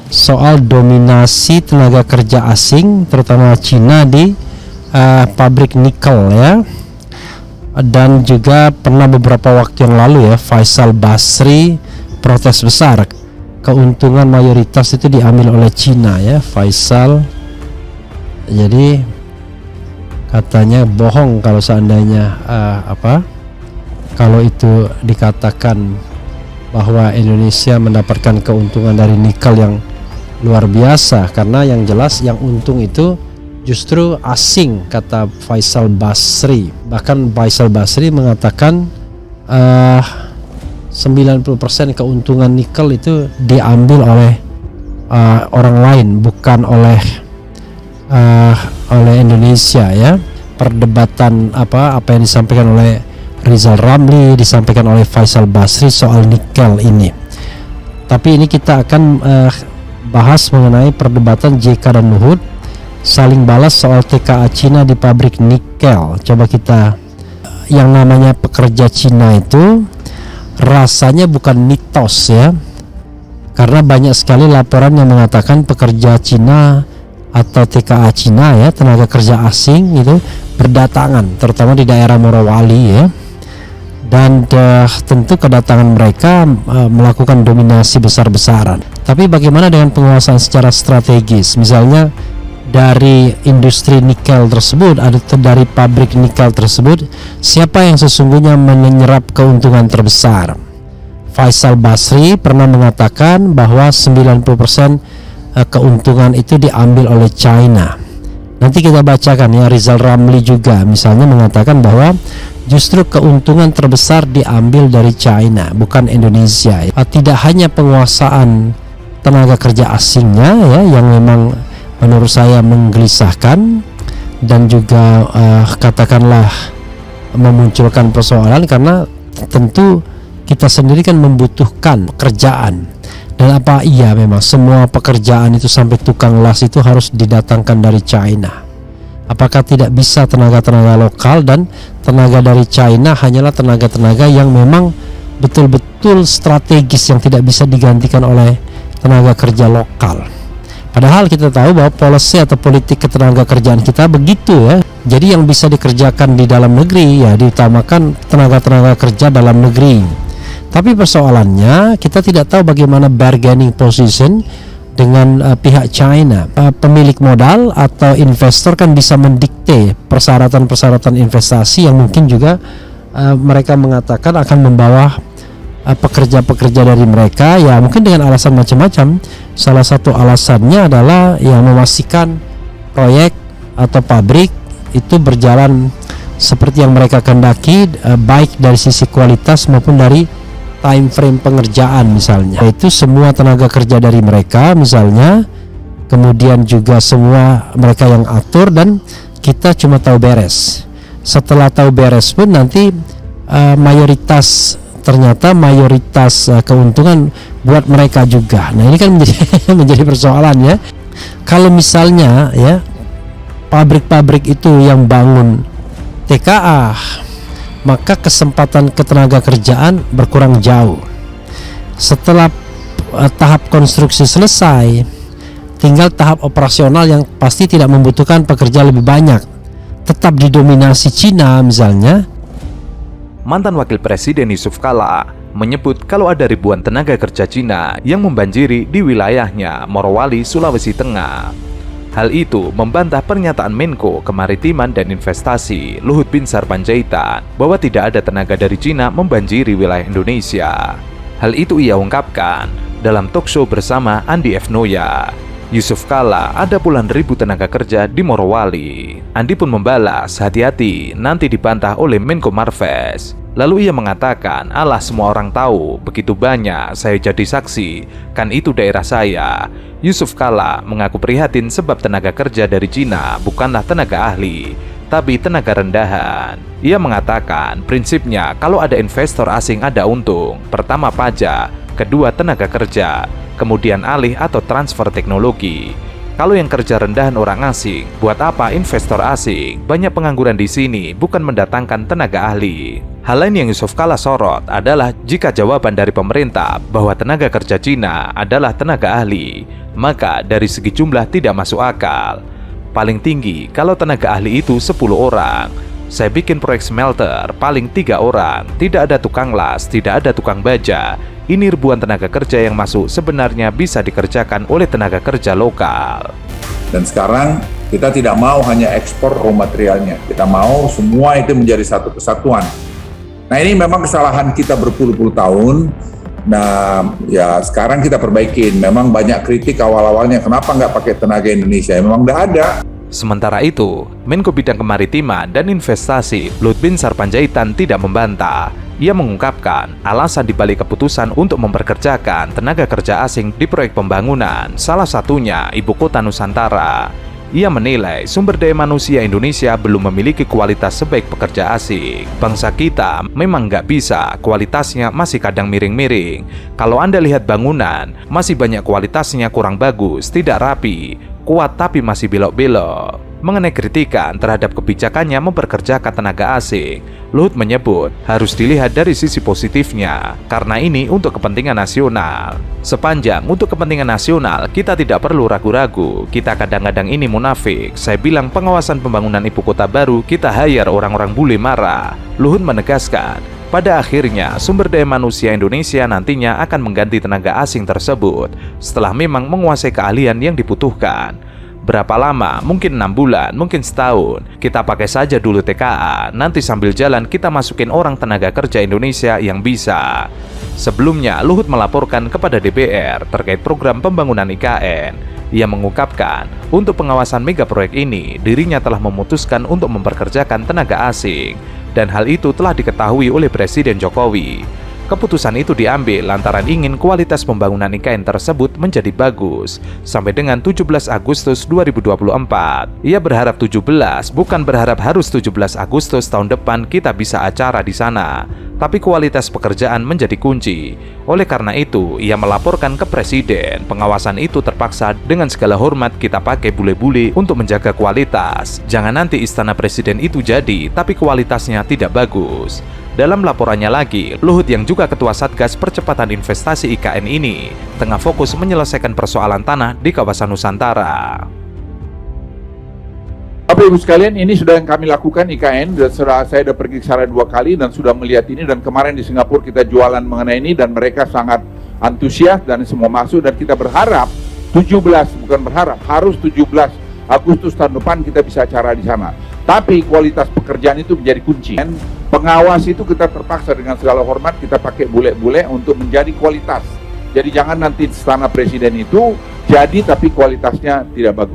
soal dominasi tenaga kerja asing, terutama Cina di pabrik nikel ya. Dan juga pernah beberapa waktu yang lalu ya, Faisal Basri protes besar, keuntungan mayoritas itu diambil oleh Cina ya, Faisal. Jadi katanya bohong kalau seandainya kalau itu dikatakan bahwa Indonesia mendapatkan keuntungan dari nikel yang luar biasa, karena yang jelas yang untung itu justru asing, kata Faisal Basri. Bahkan Faisal Basri mengatakan 90% keuntungan nikel itu diambil oleh orang lain, bukan oleh Indonesia ya. Perdebatan apa yang disampaikan oleh Rizal Ramli, disampaikan oleh Faisal Basri soal nikel ini. Tapi ini kita akan bahas mengenai perdebatan JK dan Luhut saling balas soal TKA Cina di pabrik nikel. Coba kita, yang namanya pekerja Cina itu rasanya bukan mitos ya, karena banyak sekali laporan yang mengatakan pekerja Cina atau TKA Cina ya, tenaga kerja asing itu berdatangan terutama di daerah Morowali ya, dan tentu kedatangan mereka melakukan dominasi besar-besaran. Tapi bagaimana dengan penguasaan secara strategis, misalnya dari industri nikel tersebut, ada dari pabrik nikel tersebut, siapa yang sesungguhnya menyerap keuntungan terbesar? Faisal Basri pernah mengatakan bahwa 90% keuntungan itu diambil oleh China. Nanti kita bacakan ya, Rizal Ramli juga misalnya mengatakan bahwa justru keuntungan terbesar diambil dari China, bukan Indonesia. Tidak hanya penguasaan tenaga kerja asingnya ya yang memang menurut saya menggelisahkan dan juga katakanlah memunculkan persoalan, karena tentu kita sendiri kan membutuhkan pekerjaan. Dan apa iya memang semua pekerjaan itu sampai tukang las itu harus didatangkan dari China? Apakah tidak bisa tenaga-tenaga lokal, dan tenaga dari China hanyalah tenaga-tenaga yang memang betul-betul strategis yang tidak bisa digantikan oleh tenaga kerja lokal? Padahal kita tahu bahwa policy atau politik ketenaga kerjaan kita begitu ya. Jadi yang bisa dikerjakan di dalam negeri ya diutamakan tenaga-tenaga kerja dalam negeri. Tapi persoalannya kita tidak tahu bagaimana bargaining position dengan pihak China. Pemilik modal atau investor kan bisa mendikte persyaratan-persyaratan investasi yang mungkin juga mereka mengatakan akan membawa pekerja-pekerja dari mereka ya, mungkin dengan alasan macam-macam. Salah satu alasannya adalah ya memastikan proyek atau pabrik itu berjalan seperti yang mereka kehendaki, baik dari sisi kualitas maupun dari time frame pengerjaan misalnya. Itu semua tenaga kerja dari mereka misalnya, kemudian juga semua mereka yang atur, dan kita cuma tahu beres. Setelah tahu beres pun nanti mayoritas keuntungan buat mereka juga. Nah ini kan menjadi persoalan ya. Kalau misalnya ya pabrik-pabrik itu yang bangun TKA, maka kesempatan ketenaga kerjaan berkurang jauh. Setelah tahap konstruksi selesai, tinggal tahap operasional yang pasti tidak membutuhkan pekerja lebih banyak, tetap didominasi Cina misalnya. Mantan Wakil Presiden Yusuf Kala menyebut kalau ada ribuan tenaga kerja Cina yang membanjiri di wilayahnya Morowali, Sulawesi Tengah. Hal itu membantah pernyataan Menko Kemaritiman dan Investasi Luhut Binsar Panjaitan bahwa tidak ada tenaga dari Cina membanjiri wilayah Indonesia. Hal itu ia ungkapkan dalam talkshow bersama Andi F. Noya. Yusuf Kala ada puluhan ribu tenaga kerja di Morowali. Andi pun membalas, hati-hati nanti dibantah oleh Menko Marves. Lalu ia mengatakan, alah semua orang tahu, begitu banyak, saya jadi saksi, kan itu daerah saya. Yusuf Kala mengaku prihatin sebab tenaga kerja dari Cina bukanlah tenaga ahli, tapi tenaga rendahan. Ia mengatakan, prinsipnya kalau ada investor asing ada untung, pertama pajak, kedua tenaga kerja, kemudian alih atau transfer teknologi. Kalau yang kerja rendahan orang asing, buat apa investor asing? Banyak pengangguran di sini, bukan mendatangkan tenaga ahli. Hal lain yang Yusuf Kala sorot adalah jika jawaban dari pemerintah bahwa tenaga kerja Cina adalah tenaga ahli, maka dari segi jumlah tidak masuk akal. Paling tinggi kalau tenaga ahli itu 10 orang. Saya bikin proyek smelter, paling 3 orang, tidak ada tukang las, tidak ada tukang baja. Ini ribuan tenaga kerja yang masuk sebenarnya bisa dikerjakan oleh tenaga kerja lokal. Dan sekarang kita tidak mau hanya ekspor raw materialnya, kita mau semua itu menjadi satu kesatuan. Nah ini memang kesalahan kita berpuluh-puluh tahun. Nah ya sekarang kita perbaikin. Memang banyak kritik awal-awalnya, kenapa nggak pakai tenaga Indonesia? Memang nggak ada. Sementara itu, Menko Bidang Kemaritiman dan Investasi Luhut Binsar Panjaitan tidak membantah. Ia mengungkapkan alasan dibalik keputusan untuk memperkerjakan tenaga kerja asing di proyek pembangunan, salah satunya Ibu Kota Nusantara. Ia menilai sumber daya manusia Indonesia belum memiliki kualitas sebaik pekerja asing. Bangsa kita memang nggak bisa, kualitasnya masih kadang miring-miring. Kalau Anda lihat bangunan, masih banyak kualitasnya kurang bagus, tidak rapi, kuat tapi masih belok-belok. Mengenai kritikan terhadap kebijakannya memperkerjakan tenaga asing, Luhut menyebut harus dilihat dari sisi positifnya, karena ini untuk kepentingan nasional. Sepanjang untuk kepentingan nasional, kita tidak perlu ragu-ragu. Kita kadang-kadang ini munafik. Saya bilang pengawasan pembangunan ibu kota baru, kita hire orang-orang bule marah. Luhut menegaskan, pada akhirnya sumber daya manusia Indonesia nantinya akan mengganti tenaga asing tersebut setelah memang menguasai keahlian yang dibutuhkan. Berapa lama? Mungkin 6 bulan, mungkin setahun. Kita pakai saja dulu TKA, nanti sambil jalan kita masukin orang tenaga kerja Indonesia yang bisa. Sebelumnya, Luhut melaporkan kepada DPR terkait program pembangunan IKN. Ia mengungkapkan, untuk pengawasan mega proyek ini, dirinya telah memutuskan untuk memperkerjakan tenaga asing. Dan hal itu telah diketahui oleh Presiden Jokowi. Keputusan itu diambil lantaran ingin kualitas pembangunan IKN tersebut menjadi bagus sampai dengan 17 Agustus 2024. Ia berharap 17, bukan berharap harus 17 Agustus tahun depan kita bisa acara di sana. Tapi kualitas pekerjaan menjadi kunci. Oleh karena itu, ia melaporkan ke Presiden. Pengawasan itu terpaksa dengan segala hormat kita pakai bule-bule untuk menjaga kualitas. Jangan nanti istana Presiden itu jadi, tapi kualitasnya tidak bagus. Dalam laporannya lagi, Luhut yang juga Ketua Satgas Percepatan Investasi IKN ini tengah fokus menyelesaikan persoalan tanah di kawasan Nusantara. Bapak Ibu sekalian, ini sudah yang kami lakukan IKN, dan saya sudah pergi ke sana 2 kali dan sudah melihat ini, dan kemarin di Singapura kita jualan mengenai ini dan mereka sangat antusias dan semua masuk, dan kita berharap 17, bukan berharap, harus 17 Agustus tahun depan kita bisa acara di sana. Tapi kualitas pekerjaan itu menjadi kunci. Dan pengawas itu kita terpaksa dengan segala hormat kita pakai bule-bule untuk menjadi kualitas. Jadi jangan nanti istana Presiden itu jadi tapi kualitasnya tidak bagus.